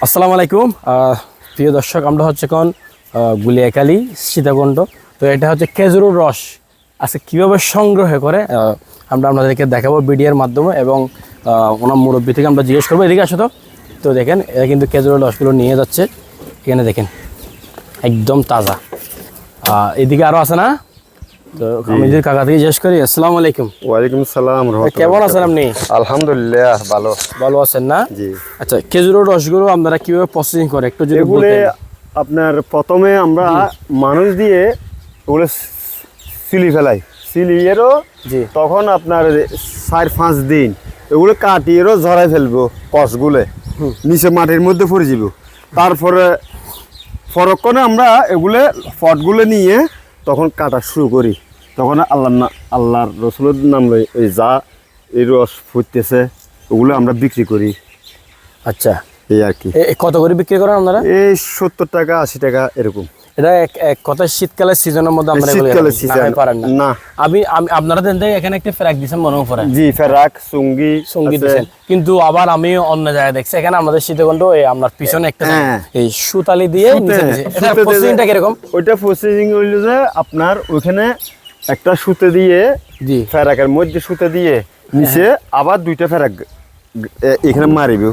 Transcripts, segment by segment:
আসসালামু আলাইকুম প্রিয় দর্শক, আমরা হচ্ছে এখন গুলিয়াখালী সীতাকুণ্ড। তো এটা হচ্ছে খেজুরের রস আজকে কীভাবে সংগ্রহ করে আমরা আপনাদেরকে দেখাবো ভিডিওর মাধ্যমে, এবং ওনার মুরব্বী থেকে আমরা জিজ্ঞেস করবো। এদিকে আসো তো। তো দেখেন, এরা কিন্তু খেজুরের রসগুলো নিয়ে যাচ্ছে। এখানে দেখেন একদম তাজা। এদিকে আরও আছে না? তো আমি যদি কাকা থেকে জিজ্ঞেস করি। আসসালামু আলাইকুম। ওয়ালাইকুম সালাম। কেমন আছেন আপনি? আলহামদুলিল্লাহ ভালো। ভালো আছেন না? জি। আচ্ছা, খেজুরের রসগুলো আপনারা কিভাবে প্রসেসিং করে একটু যদি এগুলো বলতেন। আপনার প্রথমে আমরা মানুষ দিয়ে ওগুলো সিলি ফেলাই, সিলিয়েরও জি। তখন আপনার 4-5 দিন এগুলো কাটিয়েরও ঝরাই ফেলবো কষগুলো, নিচে মাটির মধ্যে পড়ে যাব। তারপরে পরক্ষণে আমরা এগুলো পটগুলো নিয়ে তখন কাটা শুরু করি। তখন আল্লাহর রসুলের নাম লই এই যা এই রস ফুটতেছে ওগুলো আমরা বিক্রি করি। আচ্ছা, এই আর কি। কত করে বিক্রি করেন আপনারা? এই 70 টাকা 80 টাকা এরকম। এটা এক কথা শীতকালের সিজনের মধ্যে আমরা এগুলো শীতকালের না সিজন পারেন না। না। আমি আপনারা দেন দেয় এখানে একটা ফ্রাক দিছেন মনে পড়ে। জি, ফেরাক সঙ্গী দিছেন, কিন্তু আবার আমি অন্য জায়গায় দেখছি এখানে আমাদের শীতকুণ্ড এই আপনার পিছনে একটা এই সুতালি দিয়ে নিচে নিচে। এটা প্রসেসিংটা কিরকম? ওইটা প্রসেসিং হইল যে আপনার ওইখানে একটা সুতে দিয়ে, জি, ফেরাকের মধ্যে সুতে দিয়ে নিচে আবার 2টা ফেরাক এখানে মারিব,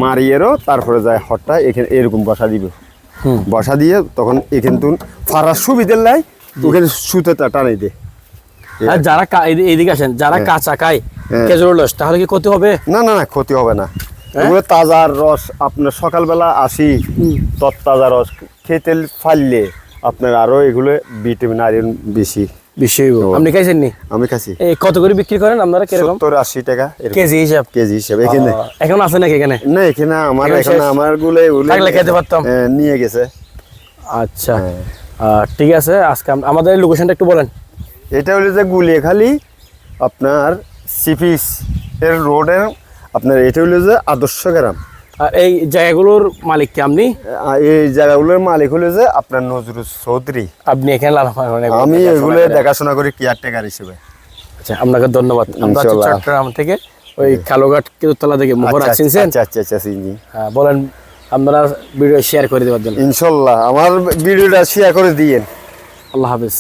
মারিয়েরও তারপরে যায় হটটা এখানে এরকম বসা দিব। বসা দিয়ে তখন এখান তুন ফারার সুবিধার লাই ওখানে সুতেটা টানাই দে। আর যারা এইদিকে আসেন, যারা কাঁচা খায় খেজুরের রস, তাহলে কি ক্ষতি হবে? না না না, ক্ষতি হবে না। এগুলো তাজা রস, আপনার সকালবেলা আসি তত্তাজা রস খেতে ফাললে আপনার আরো এগুলো ভিটামিন আয়রন বেশি। আপনি খাইছেন নি? আমি খাচ্ছি। কত করে বিক্রি করেন আপনারা? কিরকম? 70-80 টাকা কেজি হিসাব? কেজি হিসাব। এখানে এখন আছে নাকি এখানে? না, এখানে আমার গুলো থাকলে খেতে পারতাম। নিয়ে গেছে। আচ্ছা, ঠিক আছে। আজকে আমাদের লোকেশনটা একটু বলেন। এটা হলো যে গুলিয়াখালী আপনার সিপিস এর রোডের আপনার, এটা হলো যে আদর্শ গ্রাম। আর এই জায়গাগুলোর মালিক কি আপনি? এই জায়গাগুলোর মালিক হলো যে আপনার নজরুল চৌধুরী। আপনি এখানে আমি এগুলো দেখাশোনা করি কেয়ারটেকার হিসেবে। আচ্ছা, আপনাকে ধন্যবাদ। আমরা চট্টগ্রাম থেকে ওই কালোঘাট কেতুতলা থেকে মোহর আসছেন। আচ্ছা, হ্যাঁ, বলেন আপনারা ভিডিও শেয়ার করে দেওয়ার জন্য। ইনশাল্লাহ আমার ভিডিওটা শেয়ার করে দিয়েন। আল্লাহ হাফেজ।